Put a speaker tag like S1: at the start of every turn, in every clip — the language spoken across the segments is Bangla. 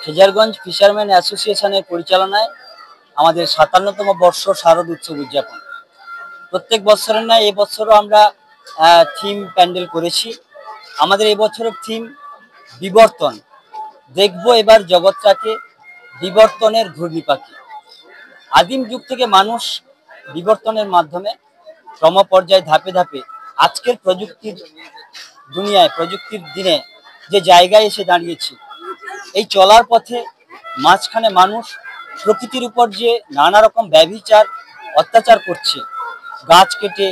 S1: ফিজারগঞ্জ ফিশারম্যান অ্যাসোসিয়েশনের পরিচালনায় আমাদের ৫৭তম বর্ষ শারদ উৎসব উদযাপন। প্রত্যেক বছরের নয় এবছরও আমরা থিম প্যান্ডেল করেছি। আমাদের এবছরের থিম বিবর্তন। দেখব এবার জগৎটাকে বিবর্তনের ঘূর্ণিপাকে। আদিম যুগ থেকে মানুষ বিবর্তনের মাধ্যমে ক্রমপর্যায়ে ধাপে ধাপে আজকের প্রযুক্তির দুনিয়ায়, প্রযুক্তির দিনে যে জায়গায় এসে দাঁড়িয়েছি, এই চলার পথে মাঝখানে মানুষ প্রকৃতির উপর যে নানা রকম ব্যভিচার অত্যাচার করছে, গাছ কেটে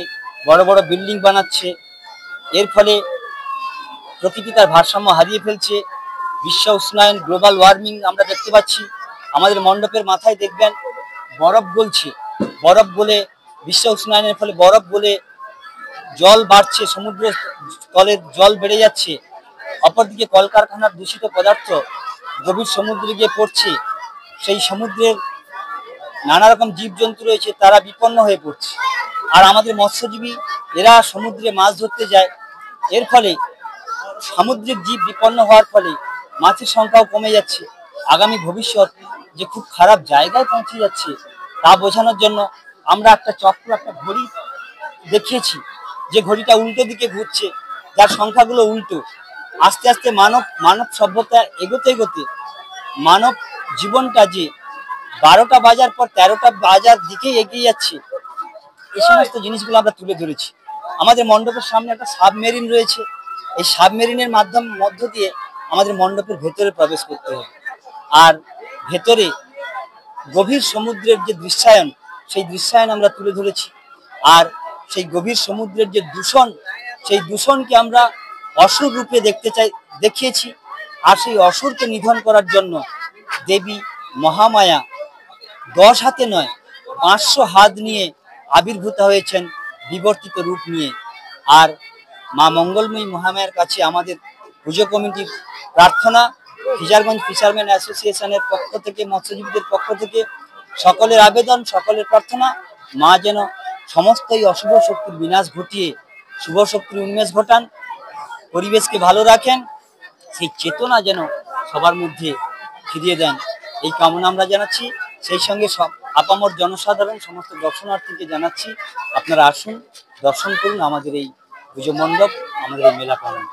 S1: বড় বড় বিল্ডিং বানাচ্ছে, এর ফলে প্রকৃতি তার ভারসাম্য হারিয়ে ফেলছে। বিশ্ব উষ্ণায়ন, গ্লোবাল ওয়ার্মিং আমরা দেখতে পাচ্ছি। আমাদের মণ্ডপের মাথায় দেখবেন বরফ গলছে, বরফ গলে বিশ্ব উষ্ণায়নের ফলে বরফ গলে জল বাড়ছে, সমুদ্রের তলের জল বেড়ে যাচ্ছে। অপরদিকে কলকারখানার দূষিত পদার্থ গভীর সমুদ্রে গিয়ে পড়ছে, সেই সমুদ্রের নানা রকম জীবজন্তু রয়েছে, তারা বিপন্ন হয়ে পড়ছে। আর আমাদের মৎস্যজীবী এরা সমুদ্রে মাছ ধরতে যায়, এর ফলে সামুদ্রিক জীব বিপন্ন হওয়ার ফলে মাছের সংখ্যাও কমে যাচ্ছে। আগামী ভবিষ্যৎ যে খুব খারাপ জায়গায় পৌঁছে যাচ্ছে তা বোঝানোর জন্য আমরা একটা চক্র, একটা ঘড়ি দেখিয়েছি, যে ঘড়িটা উল্টো দিকে ঘুরছে, যার সংখ্যাগুলো উল্টো। আস্তে আস্তে মানব সভ্যতা এগোতে এগোতে মানব জীবনটা যে ১২টা বাজার পর ১৩টা বাজার দিকে এগিয়ে যাচ্ছে, এই সমস্ত জিনিসগুলো আমরা তুলে ধরেছি। আমাদের মণ্ডপের সামনে একটা সাবমেরিন রয়েছে, এই সাবমেরিনের মধ্য দিয়ে আমাদের মণ্ডপের ভেতরে প্রবেশ করতে হবে। আর ভেতরে গভীর সমুদ্রের যে দৃশ্যায়ন, সেই দৃশ্যায়ন আমরা তুলে ধরেছি। আর সেই গভীর সমুদ্রের যে দূষণ, সেই দূষণকে আমরা অসুর রূপে দেখিয়েছি। আর সেই অসুরকে নিধন করার জন্য দেবী মহামায়া ১০ হাতে নয় ৫০০ হাত নিয়ে আবির্ভূত হয়েছেন বিবর্তিত রূপ নিয়ে। আর মা মঙ্গলময়ী মহামায়ার কাছে আমাদের পুজো কমিটির প্রার্থনা, ফিশারগঞ্জ ফিশারম্যান অ্যাসোসিয়েশনের পক্ষ থেকে, মৎস্যজীবীদের পক্ষ থেকে সকলের আবেদন, সকলের প্রার্থনা, মা যেন সমস্ত এই অশুভ শক্তির বিনাশ ঘটিয়ে শুভ শক্তির উন্মেষ ঘটান, পরিবেশকে ভালো রাখেন, সেই চেতনা যেন সবার মধ্যে ফিরিয়ে দেন, এই কামনা আমরা জানাচ্ছি। সেই সঙ্গে সব আপামর জনসাধারণ, সমস্ত দর্শনার্থীকে জানাচ্ছি, আপনারা আসুন, দর্শন করুন আমাদের এই পুজো মণ্ডপ, আমাদের এই মেলা প্রাঙ্গণ।